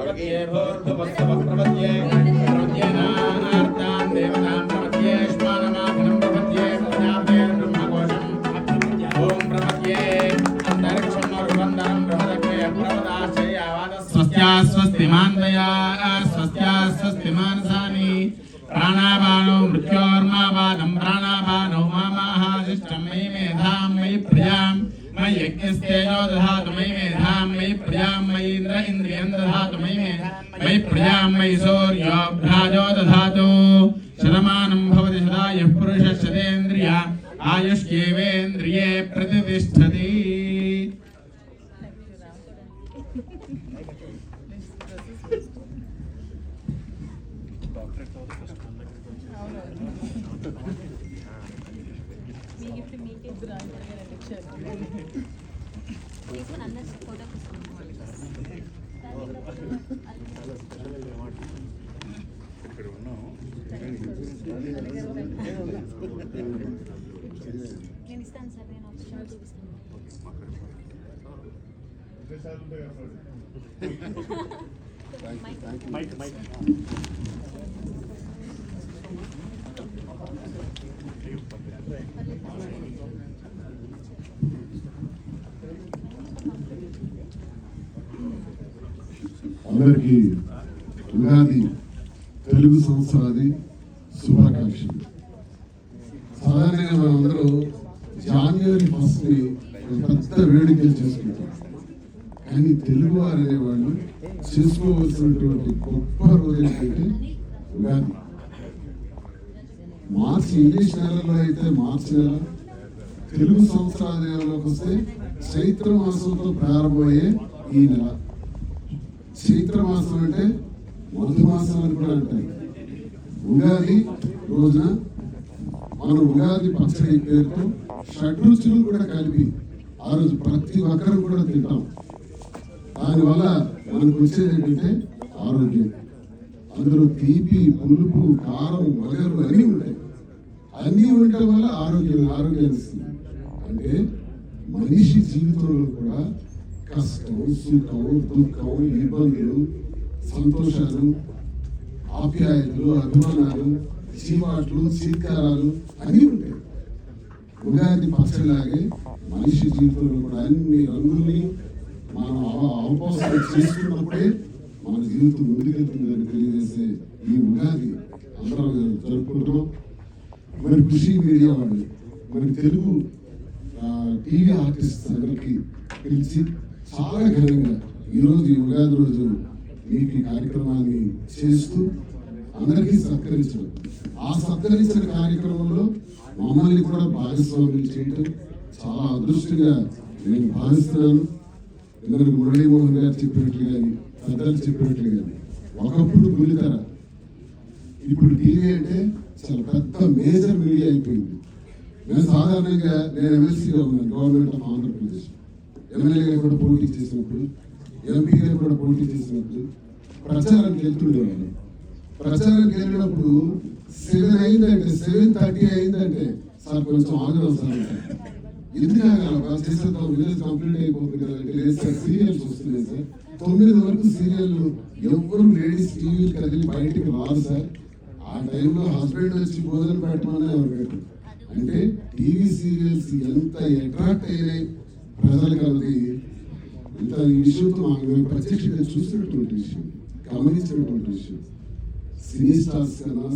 प्रपद्ये भूर्भुवस्सवः प्रपद्ये प्रपद्येनार्तान् देवतां प्रपद्ये श्वानमाघनं प्रपद्ये प्रजापते ब्रह्मकोशम् ॐ प्रपद्ये अन्तरिक्षं रुबन्धनं बृहदग्नय प्रवदाश्चर्यावादस्वस्त्या स्वस्तिमान्दया स्वस्त्या स्वस्तिमानसानि प्राणापानो मृत्योर्मापादं प्राणापानो मामाहादिष्टं मयि मेधां मयि प्रियां मयि यज्ञस्तेजो दधातु मयि मेधां मयि प्रियां मयि इन्द्र इन्द्रियं दधातु मयि प्रियां मयि सूर्यो भ्राजो दधातु शतमानं भवति शतायुः पुरुषः शतेन्द्रिय आयुष्येवेन्द्रिये प्रतिष्ठति। నేను ఇస్తాను సార్, నేను ఆప్షన్ చూపిస్తాను. అందరికీ ఉగాది తెలుగు సంవత్సరాది శుభాకాంక్షలు. సాధారణంగా మనందరూ జనవరి 1ని పెద్ద వేడుకలు చేసుకుంటాం, కానీ తెలుగు వారు అనేవాళ్ళు చేసుకోవాల్సినటువంటి గొప్ప రోజు ఏంటంటే ఉగాది. మార్చి ఇంగ్లీష్ నెలలో అయితే మార్చి నెల, తెలుగు సంవత్సరాది నెలలోకి వస్తే చైత్ర మాసంతో ప్రారంభమయ్యే ఈ నెల. చైత్ర మాసం అంటే మధుమాసం అని కూడా అంటారు. ఉగాది రోజున మనం ఉగాది పచ్చడి పేరుతో షడ్రుచులు కూడా కలిపి ఆ రోజు ప్రతి ఒక్కరు కూడా తింటాం. దానివల్ల మనకు వచ్చేది ఏంటంటే ఆరోగ్యం. అందులో తీపి, పులుపు, కారం, వగరు అన్నీ ఉంటాయి. అన్నీ ఉండటం వల్ల ఆరోగ్యాన్ని ఇస్తుంది. అంటే మనిషి జీవితంలో కూడా కష్టం, సుఖం, దుఃఖం, ఇబ్బందులు, సంతోషాలు, ఆప్యాయతలు, అభిమానాలు, చీవాట్లు, చీత్కారాలు అన్నీ ఉంటాయి. ఉగాది పచ్చడిలాగే మనిషి జీవితంలో కూడా అన్ని రంగుల్ని మనం అవకాశం చేసుకున్నప్పుడే మన జీవితం ముందుకెళ్తుందని తెలియజేసే ఈ ఉగాది అందరం జరుపుకుంటున్నాం. మరి కృషి మీడియా వాళ్ళు, మరి తెలుగు టీవీ ఆర్టిస్ట్ అందరికీ పిలిచి చాలా ఘనంగా ఈరోజు ఈ ఉగాది రోజు మీకు ఈ కార్యక్రమాన్ని చేస్తూ అందరికీ సత్కరించడం, ఆ సత్కరించిన కార్యక్రమంలో మమ్మల్ని కూడా భాగస్వాములు చేయటం చాలా అదృష్టంగా నేను భావిస్తున్నాను. ఎందుకంటే మురళీమోహన్ గారు చెప్పినట్లు కానీ, పెద్దలు చెప్పినట్లు కానీ, ఒకప్పుడు గులితెర, ఇప్పుడు టీవీ అంటే చాలా పెద్ద మేజర్ మీడియా అయిపోయింది. నేను సాధారణంగా ఎమ్మెల్సీగా ఉన్నాను గవర్నమెంట్ ఆఫ్ ఆంధ్రప్రదేశ్. ఎమ్మెల్యేగా కూడా పోటీ చేసినప్పుడు, ఎంపీగా కూడా పోటీ చేసినప్పుడు ప్రచారానికి వెళ్తుండేవాళ్ళు. ప్రచారానికి వెళ్ళినప్పుడు 7 అయిందంటే 7:30 అయిందంటే సార్ కొంచెం ఆగ్రహం సార్ అంటే, ఎందుకు ఆగాలి చేసేద్దాం, విలేజ్ కంప్లీట్ అయిపోతుంది కదా అంటే, లేదు సార్ సీరియల్స్ వస్తున్నాయి సార్, 9 వరకు సీరియల్ ఎవరు లేడీస్ టీవీలు కదిలి బయటికి రాదు సార్, ఆ టైంలో హస్బెండ్ వచ్చి భోజనం పెట్టమని ఎవరు పెట్టారు అంటే టీవీ సీరియల్స్ ఎంత అట్రాక్ట్ అయినాయి ప్రజలకు అన్నది ఇంత ఈ విషయంతో మేము ప్రత్యక్షంగా చూసినటువంటి విషయం, గమనించినటువంటి విషయం. సినీ స్టార్స్ కన్నా,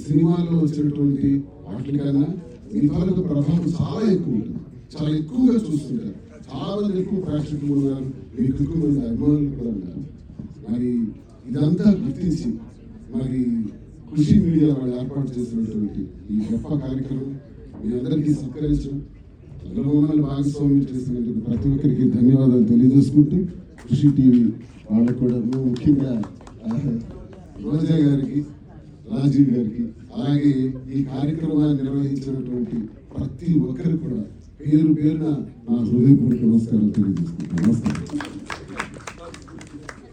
సినిమాలో వచ్చినటువంటి వాటికన్నా మీ తాలూకు ప్రభావం చాలా ఎక్కువ ఉంటుంది, చాలా ఎక్కువగా చూస్తుంటారు. చాలా మంది ఎక్కువ ప్రేక్షకులు ఉన్నారు, మీకు ఎక్కువ మంది అభిమానులు కూడా ఉన్నారు. మరి ఇదంతా గుర్తించి మరి కృషి మీడియా వాళ్ళు ఏర్పాటు చేసినటువంటి ఈ గొప్ప కార్యక్రమం మీ అందరికీ సత్కరించడం, అందులో మమ్మల్ని భాగస్వామ్యం చేసినటువంటి ప్రతి ఒక్కరికి ధన్యవాదాలు తెలియజేసుకుంటూ, కృషి టీవీ వాళ్ళకు కూడా ముఖ్యంగా రోజా గారికి, రాజీవ్ గారికి, అలాగే ఈ కార్యక్రమాన్ని నిర్వహించినటువంటి ప్రతి ఒక్కరికి కూడా పేరు పేరున నా హృదయపూర్వక నమస్కారాలు తెలియజేసుకుంటాను. నమస్కారం.